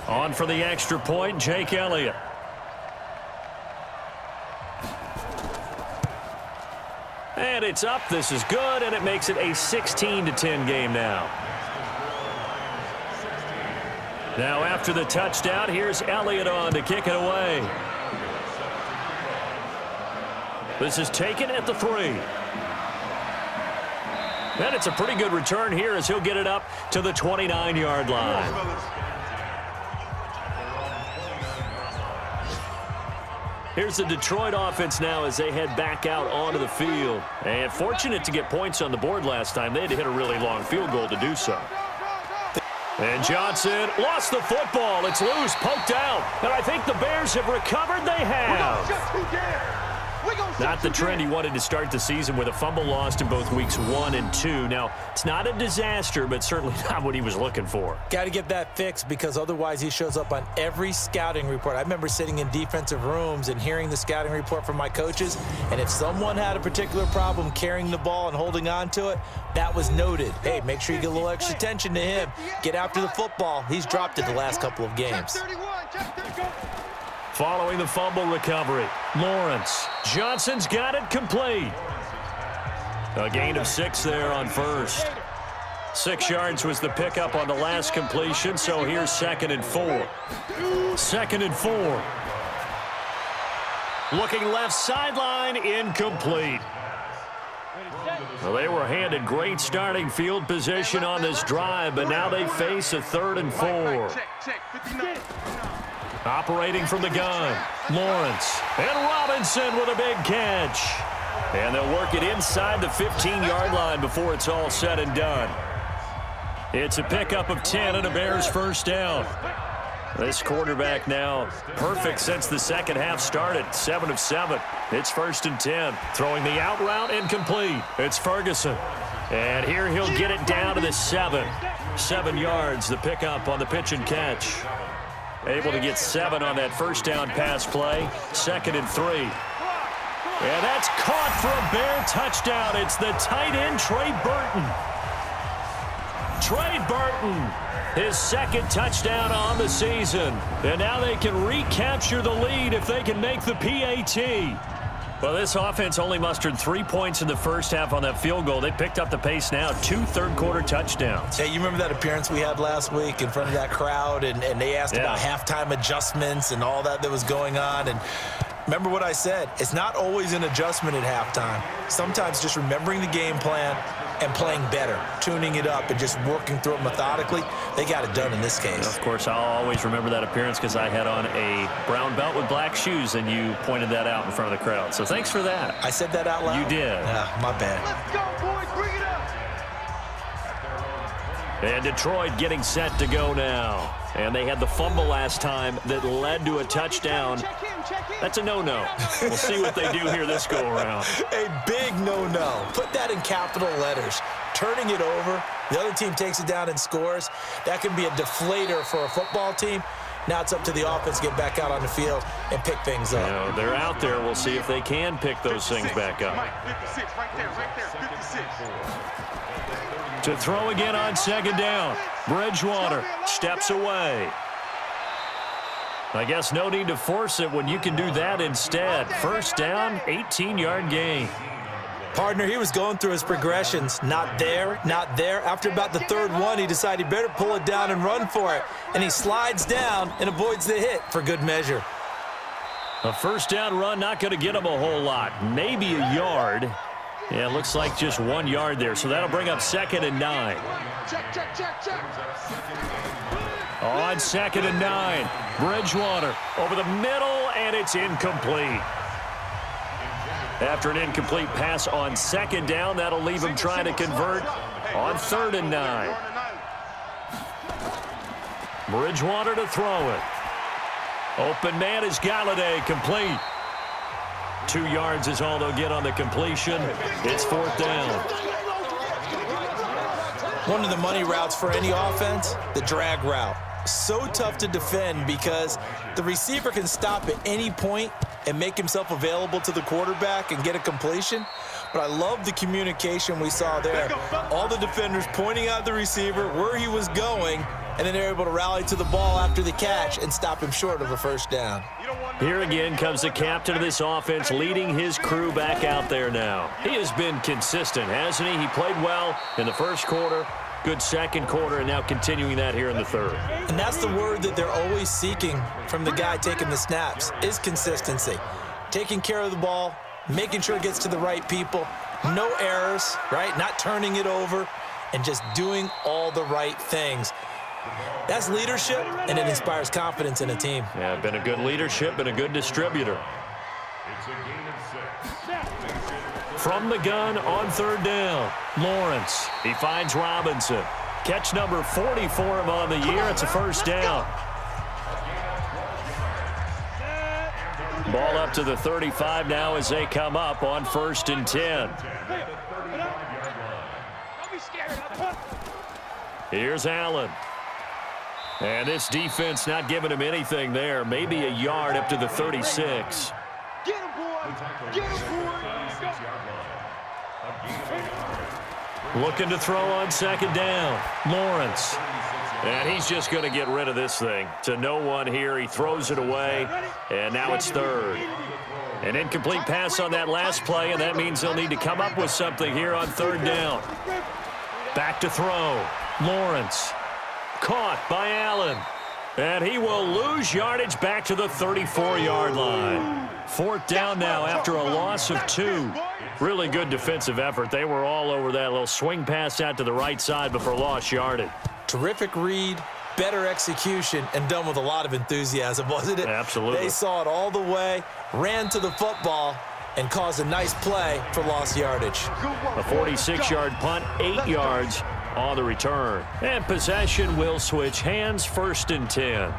On for the extra point, Jake Elliott. And it's up. This is good, and it makes it a 16-10 game now. Now after the touchdown, here's Elliott on to kick it away. This is taken at the 3. And it's a pretty good return here as he'll get it up to the 29-yard line. Here's the Detroit offense now as they head back out onto the field. And fortunate to get points on the board last time. They had to hit a really long field goal to do so. And Johnson lost the football. It's loose, poked out. And I think the Bears have recovered. They have. Not the trend he wanted to start the season with a fumble lost in both weeks 1 and 2. Now, it's not a disaster, but certainly not what he was looking for. Got to get that fixed because otherwise he shows up on every scouting report. I remember sitting in defensive rooms and hearing the scouting report from my coaches, and if someone had a particular problem carrying the ball and holding on to it, that was noted. Hey, make sure you get a little extra attention to him. Get after the football. He's dropped it the last couple of games. Following the fumble recovery, Lawrence. Johnson's got it complete. A gain of 6 there on first. 6 yards was the pickup on the last completion, so here's 2nd and 4. 2nd and 4. Looking left sideline, incomplete. Well, they were handed great starting field position on this drive, but now they face a 3rd and 4. Operating from the gun, Lawrence. And Robinson with a big catch. And they'll work it inside the 15-yard line before it's all said and done. It's a pickup of 10 and a Bears first down. This quarterback now perfect since the second half started. 7 of 7. It's 1st and 10. Throwing the out route incomplete. It's Ferguson. And here he'll get it down to the 7. 7 yards, the pickup on the pitch and catch. Able to get 7 on that first down pass play. 2nd and 3. And that's caught for a Bear touchdown. It's the tight end, Trey Burton. Trey Burton, his 2nd touchdown on the season. And now they can recapture the lead if they can make the PAT. Well, this offense only mustered 3 points in the first half on that field goal. They picked up the pace now. 2 third-quarter touchdowns. Hey, you remember that appearance we had last week in front of that crowd, and they asked about halftime adjustments and all that was going on, and remember what I said. It's not always an adjustment at halftime. Sometimes just remembering the game plan and playing better, tuning it up and just working through it methodically. They got it done in this case. Of course, I'll always remember that appearance because I had on a brown belt with black shoes, and you pointed that out in front of the crowd. So thanks for that. I said that out loud? You did. Yeah, my bad. Let's go, boys. Bring it up. And Detroit getting set to go now. And they had the fumble last time that led to a touchdown. That's a no-no. We'll see what they do here this go-around. A big no-no. Put that in capital letters. Turning it over, the other team takes it down and scores. That can be a deflator for a football team. Now it's up to the offense to get back out on the field and pick things up. You know, they're out there. We'll see if they can pick those things back up. 56, right there, 56. To throw again on 2nd down. Bridgewater steps away. I guess no need to force it when you can do that instead. First down, 18-yard gain. Partner, he was going through his progressions. Not there, not there. After about the 3rd one, he decided he better pull it down and run for it. And he slides down and avoids the hit for good measure. A first down run, not going to get him a whole lot. Maybe a yard. Yeah, it looks like just 1 yard there. So that'll bring up 2nd and 9. Check. On 2nd and 9. Bridgewater over the middle, and it's incomplete. After an incomplete pass on 2nd down, that'll leave him trying to convert on 3rd and 9. Bridgewater to throw it. Open man is Galladay, complete. 2 yards is all they'll get on the completion. It's 4th down. One of the money routes for any offense, the drag route. So tough to defend because the receiver can stop at any point and make himself available to the quarterback and get a completion. But I love the communication we saw there. All the defenders pointing out the receiver, where he was going, and then they're able to rally to the ball after the catch and stop him short of a first down. Here again comes the captain of this offense leading his crew back out there now. He has been consistent, hasn't he? He played well in the first quarter, good second quarter, and now continuing that here in the 3rd. And that's the word that they're always seeking from the guy taking the snaps, is consistency. Taking care of the ball, making sure it gets to the right people, no errors, right? Not turning it over, and just doing all the right things. That's leadership, and it inspires confidence in a team. Yeah, been a good leadership, been a good distributor. From the gun on 3rd down, Lawrence. He finds Robinson. Catch number 40 for him on the year. It's a first down. Ball up to the 35 now as they come up on 1st and 10. Don't be scared. Here's Allen. And this defense not giving him anything there. Maybe a yard up to the 36. Get him, boy. Get him, boy. Looking to throw on 2nd down. Lawrence. And he's just going to get rid of this thing. To no one here. He throws it away. And now it's 3rd. An incomplete pass on that last play, and that means they'll need to come up with something here on 3rd down. Back to throw. Lawrence. Caught by Allen. And he will lose yardage back to the 34-yard line. 4th down now after a loss of 2. Really good defensive effort. They were all over that little swing pass out to the right side before lost yardage. Terrific read, better execution, and done with a lot of enthusiasm, wasn't it? Absolutely. They saw it all the way, ran to the football, and caused a nice play for lost yardage. A 46-yard punt, 8 yards on the return. And possession will switch hands, 1st and 10.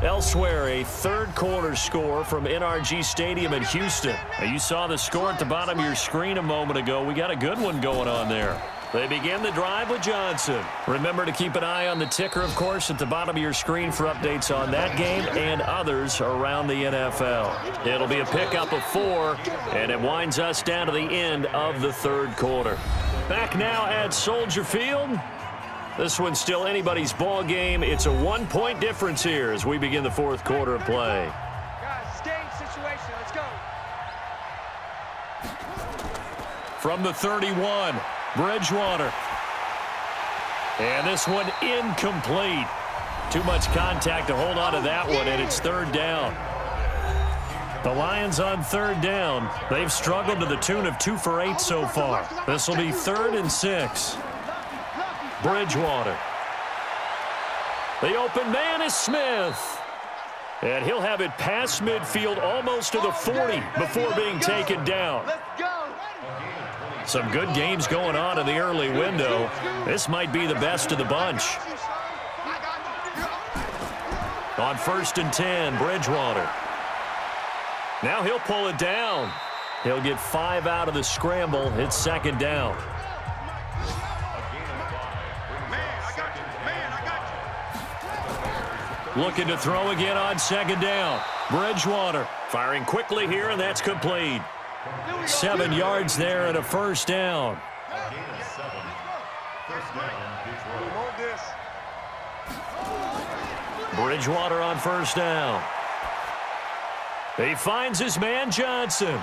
Elsewhere, a 3rd quarter score from NRG Stadium in Houston. Now, you saw the score at the bottom of your screen a moment ago. We got a good one going on there. They begin the drive with Johnson. Remember to keep an eye on the ticker, of course, at the bottom of your screen for updates on that game and others around the NFL. It'll be a pickup of 4, and it winds us down to the end of the 3rd quarter. Back now at Soldier Field. This one's still anybody's ball game. It's a 1-point difference here as we begin the 4th quarter of play. Guys, stay in situation. Let's go. From the 31, Bridgewater. And this one incomplete. Too much contact to hold on to that one, and it's 3rd down. The Lions on 3rd down. They've struggled to the tune of 2 for 8 so far. This will be 3rd and 6. Bridgewater. The open man is Smith. And he'll have it past midfield almost to the 40 before being taken down. Some good games going on in the early window. This might be the best of the bunch. On 1st and 10, Bridgewater. Now he'll pull it down. He'll get 5 out of the scramble. It's 2nd down. Looking to throw again on 2nd down. Bridgewater firing quickly here, and that's complete. 7 yards there and a 1st down. Bridgewater on 1st down. He finds his man Johnson.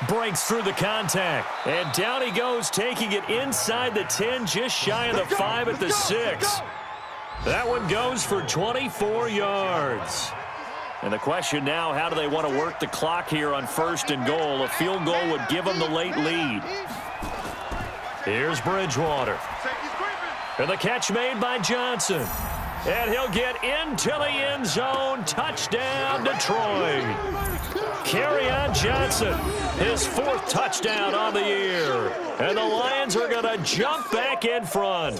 Breaks through the contact. And down he goes, taking it inside the 10, just shy of the 5 at the 6. That one goes for 24 yards. And the question now, how do they want to work the clock here on 1st and goal? A field goal would give them the late lead. Here's Bridgewater. And the catch made by Johnson. And he'll get into the end zone. Touchdown, Detroit. Kerryon Johnson, his 4th touchdown on the year. And the Lions are going to jump back in front.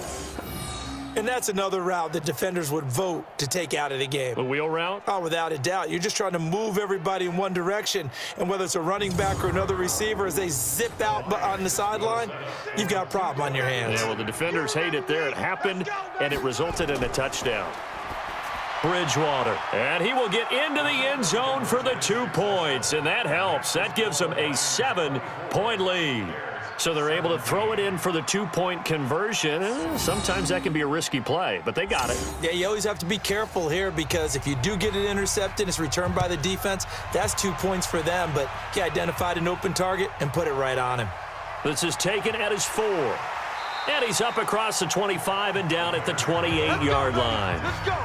And that's another route that defenders would vote to take out of the game. The wheel route? Oh, without a doubt. You're just trying to move everybody in one direction. And whether it's a running back or another receiver, as they zip out on the sideline, you've got a problem on your hands. Yeah, well, the defenders hate it there. It happened, and it resulted in a touchdown. Bridgewater, and he will get into the end zone for the 2 points, and that helps. That gives them a 7-point lead. So they're able to throw it in for the 2-point conversion. Sometimes that can be a risky play, but they got it. Yeah, you always have to be careful here because if you do get it intercepted, it's returned by the defense. That's 2 points for them, but he identified an open target and put it right on him. This is taken at his 4. And he's up across the 25 and down at the 28-yard line. Let's go.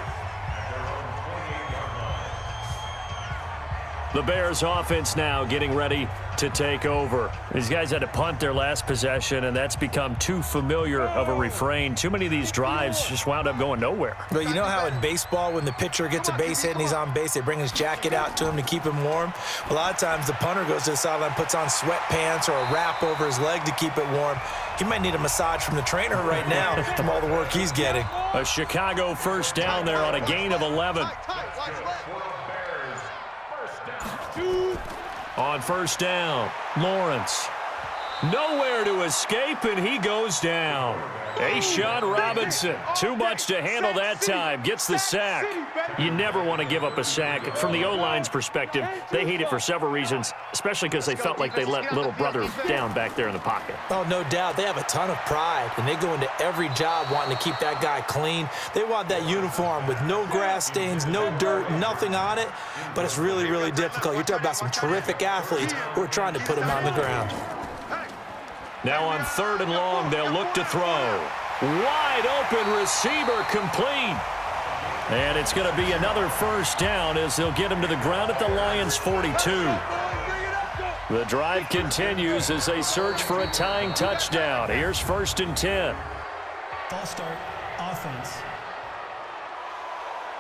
The Bears offense now getting ready to take over. These guys had to punt their last possession, and that's become too familiar of a refrain. Too many of these drives just wound up going nowhere. But you know how in baseball, when the pitcher gets a base hit and he's on base, they bring his jacket out to him to keep him warm? A lot of times the punter goes to the sideline, puts on sweatpants or a wrap over his leg to keep it warm. He might need a massage from the trainer right now from all the work he's getting. A Chicago 1st down there on a gain of 11. On first down, Lawrence. Nowhere to escape, and he goes down. A'Shawn Robinson, too much to handle that time, gets the sack. You never want to give up a sack. From the O-line's perspective, they hate it for several reasons, especially because they felt like they let little brother down back there in the pocket. Oh, no doubt. They have a ton of pride, and they go into every job wanting to keep that guy clean. They want that uniform with no grass stains, no dirt, nothing on it, but it's really, really difficult. You're talking about some terrific athletes who are trying to put him on the ground. Now on 3rd and long, they'll look to throw. Wide open receiver complete. And it's going to be another first down as they'll get him to the ground at the Lions' 42. The drive continues as they search for a tying touchdown. Here's 1st and 10. False start, offense.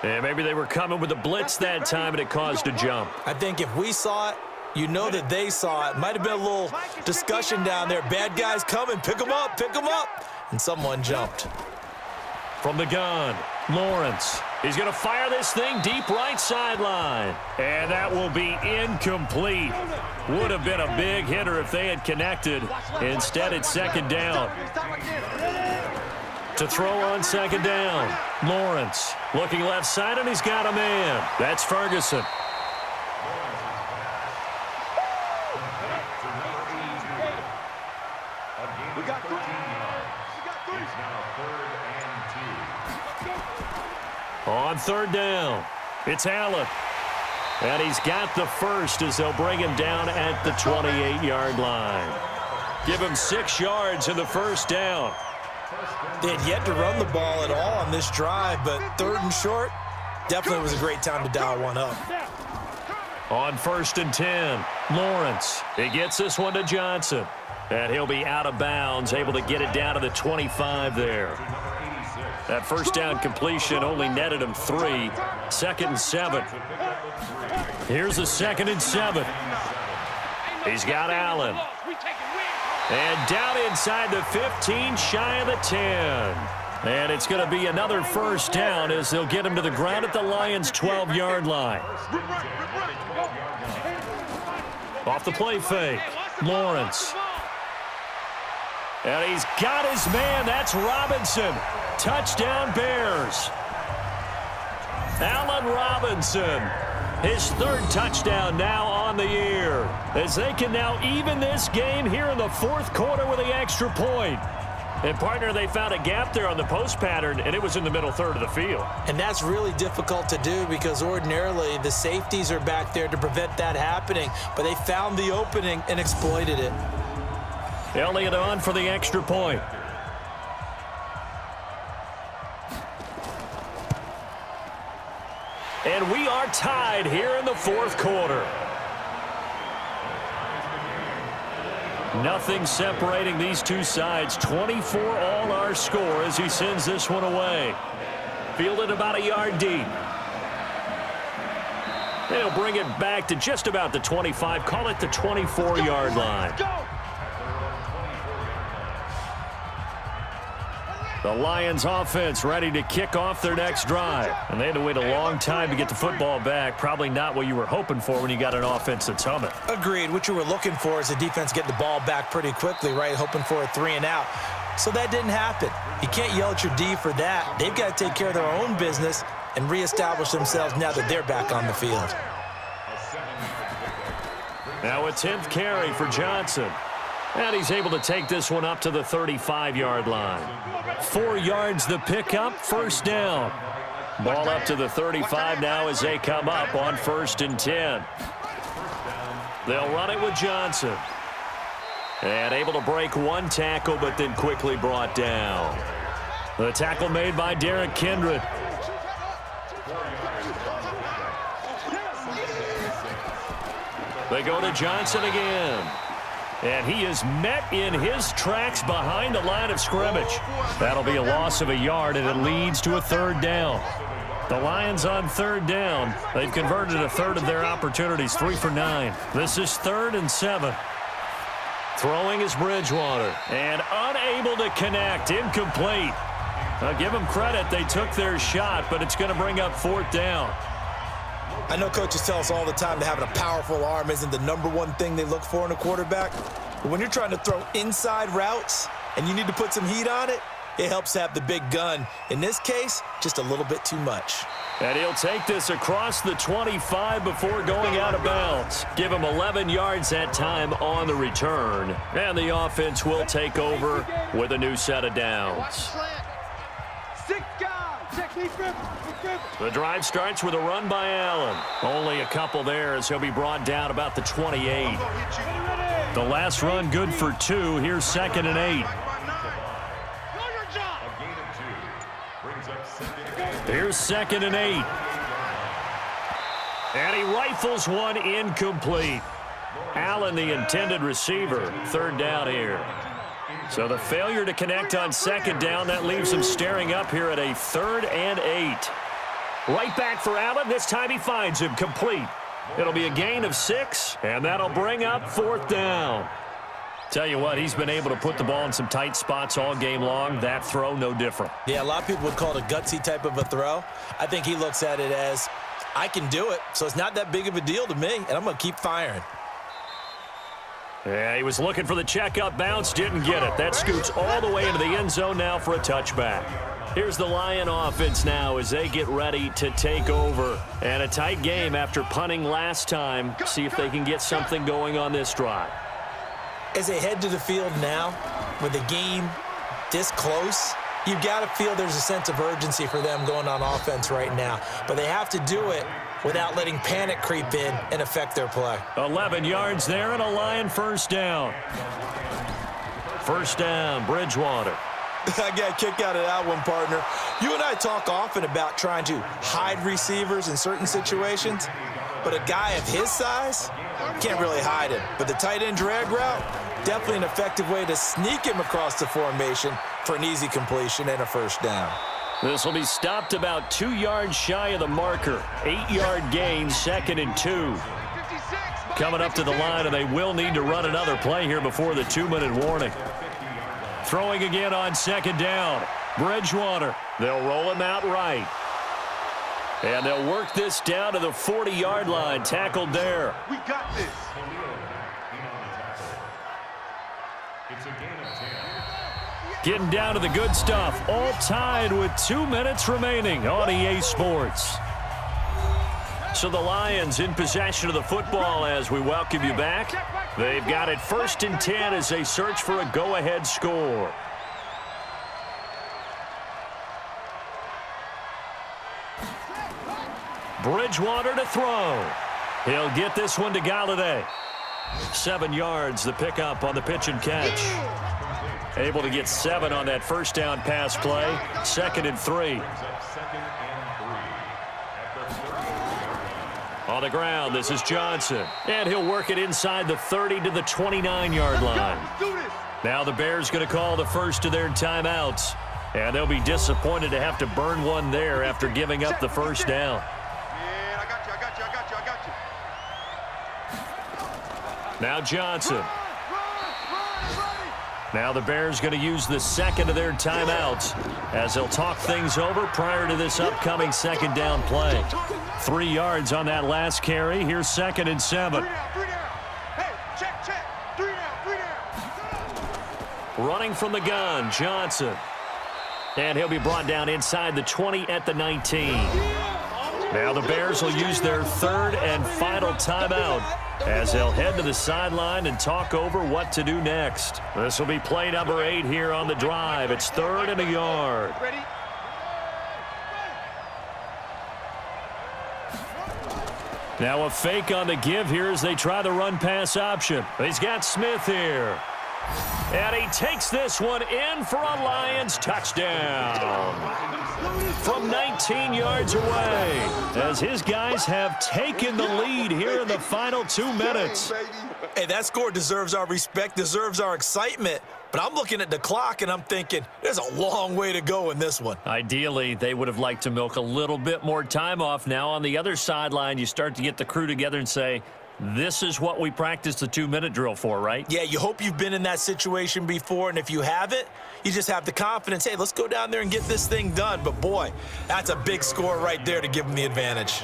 And maybe they were coming with a blitz that time and it caused a jump. I think if we saw it, you know that they saw it. Might have been a little discussion down there. Bad guys coming. Pick them up. Pick them up. And someone jumped. From the gun, Lawrence. He's going to fire this thing deep right sideline. And that will be incomplete. Would have been a big hitter if they had connected. Instead, it's 2nd down. To throw on 2nd down, Lawrence. Looking left side, and he's got a man. That's Ferguson. On 3rd down, it's Allen. And he's got the first as they'll bring him down at the 28-yard line. Give him 6 yards in the first down. They had yet to run the ball at all on this drive, but 3rd and short, definitely was a great time to dial one up. On 1st and 10, Lawrence. He gets this one to Johnson. And he'll be out of bounds, able to get it down to the 25 there. That first down completion only netted him 3. 2nd and 7. Here's a 2nd and 7. He's got Allen. And down inside the 15, shy of the 10. And it's going to be another first down as they'll get him to the ground at the Lions' 12-yard line. Off the play fake, Lawrence. And he's got his man. That's Robinson. Touchdown, Bears. Allen Robinson. His 3rd touchdown now on the year. As they can now even this game here in the 4th quarter with the extra point. And, partner, they found a gap there on the post pattern, and it was in the middle 3rd of the field. And that's really difficult to do because ordinarily the safeties are back there to prevent that happening. But they found the opening and exploited it. Elliott on for the extra point. And we are tied here in the 4th quarter. Nothing separating these two sides. 24 all our score as he sends this one away. Fielded about a yard deep. They'll bring it back to just about the 25. Call it the 24-yard line. The Lions offense ready to kick off their next drive. And they had to wait a long time to get the football back. Probably not what you were hoping for when you got an offense that's humming. Agreed. What you were looking for is the defense getting the ball back pretty quickly, right? Hoping for a 3 and out. So that didn't happen. You can't yell at your D for that. They've got to take care of their own business and reestablish themselves now that they're back on the field. Now a 10th carry for Johnson. And he's able to take this one up to the 35-yard line. 4 yards the pickup, first down. Ball up to the 35 now as they come up on 1st and 10. They'll run it with Johnson. And able to break one tackle, but then quickly brought down. The tackle made by Derek Kindred. They go to Johnson again. And he is met in his tracks behind the line of scrimmage. That'll be a loss of a yard, and it leads to a 3rd down. The Lions on 3rd down. They've converted a 1/3 of their opportunities, 3 for 9. This is 3rd and 7. Throwing is Bridgewater. And unable to connect, incomplete. I'll give them credit. They took their shot, but it's going to bring up 4th down. I know coaches tell us all the time that having a powerful arm isn't the #1 thing they look for in a quarterback. But when you're trying to throw inside routes and you need to put some heat on it, it helps have the big gun. In this case, just a little bit too much. And he'll take this across the 25 before going out of bounds. Give him 11 yards that time on the return. And the offense will take over with a new set of downs. The drive starts with a run by Allen. Only a couple there as he'll be brought down about the 28. The last run good for 2. Here's 2nd and 8. Here's 2nd and 8. And he rifles one incomplete. Allen, the intended receiver. 3rd down here. So the failure to connect on 2nd down, that leaves him staring up here at a 3rd and 8. Right back for Allen. This time he finds him complete. It'll be a gain of 6, and that'll bring up 4th down. Tell you what, he's been able to put the ball in some tight spots all game long. That throw, no different. Yeah, a lot of people would call it a gutsy type of a throw. I think he looks at it as, I can do it, so it's not that big of a deal to me, and I'm going to keep firing. Yeah, he was looking for the checkup bounce, didn't get it. That scoots all the way into the end zone now for a touchback. Here's the Lion offense now as they get ready to take over. And a tight game after punting last time. See if they can get something going on this drive. As they head to the field now, with the game this close, you've got to feel there's a sense of urgency for them going on offense right now. But they have to do it without letting panic creep in and affect their play. 11 yards there and a Lion 1st down. 1st down, Bridgewater. I got a kick out of that one, partner. You and I talk often about trying to hide receivers in certain situations, but a guy of his size can't really hide him. But the tight end drag route, definitely an effective way to sneak him across the formation for an easy completion and a 1st down. This will be stopped about 2 yards shy of the marker. 8-yard gain, 2nd and 2. Coming up to the line, and they will need to run another play here before the 2-minute warning. Throwing again on 2nd down. Bridgewater. They'll roll him out right. And they'll work this down to the 40-yard line. Tackled there. We got this. It's a gain of 10. Getting down to the good stuff. All tied with 2 minutes remaining on EA Sports. So the Lions in possession of the football as we welcome you back. They've got it 1st and 10 as they search for a go-ahead score. Bridgewater to throw. He'll get this one to Galladay. 7 yards, the pickup on the pitch and catch. Able to get 7 on that 1st down pass play. 2nd and 3. On the ground, this is Johnson. And he'll work it inside the 30 to the 29-yard line. Now the Bears going to call the first of their timeouts. And they'll be disappointed to have to burn one there after giving up the 1st down. Now Johnson. Now the Bears going to use the 2nd of their timeouts as they'll talk things over prior to this upcoming 2nd down play. 3 yards on that last carry. Here's 2nd and 7. Running from the gun, Johnson. And he'll be brought down inside the 20 at the 19. Now the Bears will use their 3rd and final timeout as they'll head to the sideline and talk over what to do next. This will be play number 8 here on the drive. It's 3rd and a yard. Now a fake on the give here as they try the run-pass option. He's got Smith here. And he takes this one in for a Lions touchdown. From 19 yards away, as his guys have taken the lead here in the final 2 minutes. Hey, that score deserves our respect, deserves our excitement. But I'm looking at the clock, and I'm thinking there's a long way to go in this one. Ideally, they would have liked to milk a little bit more time off. Now on the other sideline, you start to get the crew together and say, this is what we practiced the 2-minute drill for, right? Yeah, you hope you've been in that situation before, and if you haven't, you just have the confidence, hey, let's go down there and get this thing done. But, boy, that's a big score right there to give them the advantage.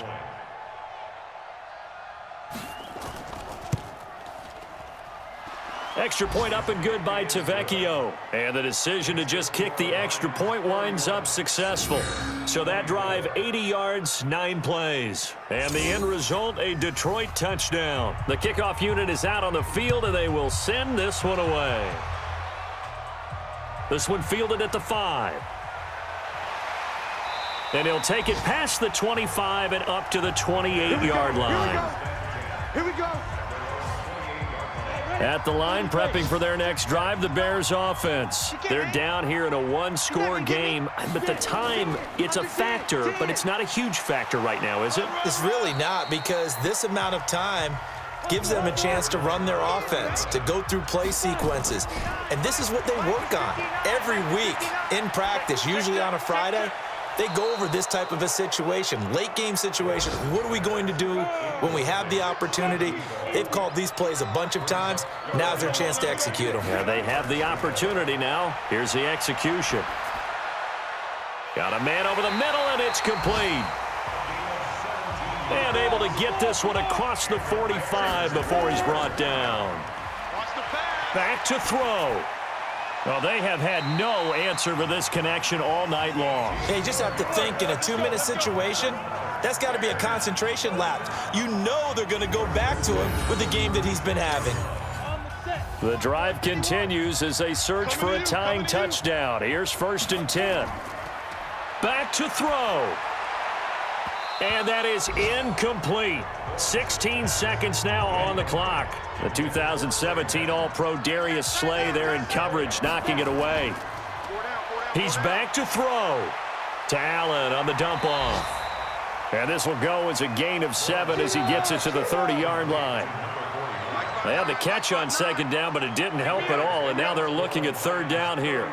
Extra point up and good by Tavecchio. And the decision to just kick the extra point winds up successful. So that drive, 80 yards, 9 plays. And the end result, a Detroit touchdown. The kickoff unit is out on the field, and they will send this one away. This one fielded at the 5. And he'll take it past the 25 and up to the 28-yard line. Here we go. At the line, prepping for their next drive, the Bears offense. They're down here in a one-score game, but the time, it's a factor, but it's not a huge factor right now, is it? It's really not, because this amount of time gives them a chance to run their offense, to go through play sequences. And this is what they work on every week in practice, usually on a Friday. They go over this type of a situation, late game situation. What are we going to do when we have the opportunity? They've called these plays a bunch of times. Now's their chance to execute them. Yeah, they have the opportunity now. Here's the execution. Got a man over the middle, and it's complete. And able to get this one across the 45 before he's brought down. Back to throw. Well, they have had no answer for this connection all night long. Yeah, you just have to think in a 2-minute situation, that's got to be a concentration lapse. You know they're going to go back to him with the game that he's been having. The drive continues as they search for a tying touchdown. Here's 1st and 10. Back to throw. And that is incomplete. 16 seconds now on the clock. The 2017 All-Pro Darius Slay there in coverage, knocking it away. He's back to throw. To Allen on the dump-off. And this will go as a gain of 7 as he gets it to the 30-yard line. They had the catch on 2nd down, but it didn't help at all, and now they're looking at 3rd down here.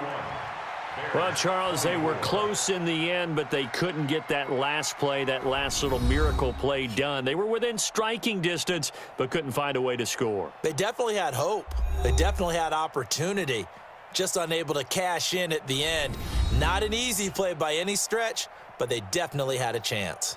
Well, Charles, they were close in the end, but they couldn't get that last play, that last little miracle play done. They were within striking distance, but couldn't find a way to score. They definitely had hope. They definitely had opportunity. Just unable to cash in at the end. Not an easy play by any stretch, but they definitely had a chance.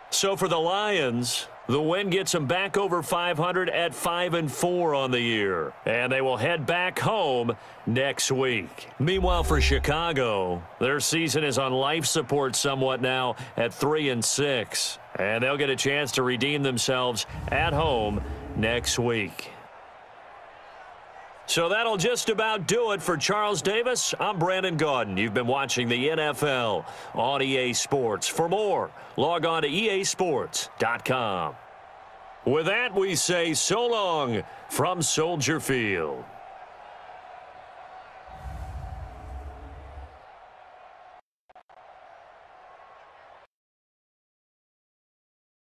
So for the Lions, the win gets them back over 500 at 5-4 on the year. And they will head back home next week. Meanwhile, for Chicago, their season is on life support somewhat now at 3-6. And they'll get a chance to redeem themselves at home next week. So that'll just about do it for Charles Davis. I'm Brandon Gaudin. You've been watching the NFL on EA Sports. For more, log on to easports.com. With that, we say so long from Soldier Field.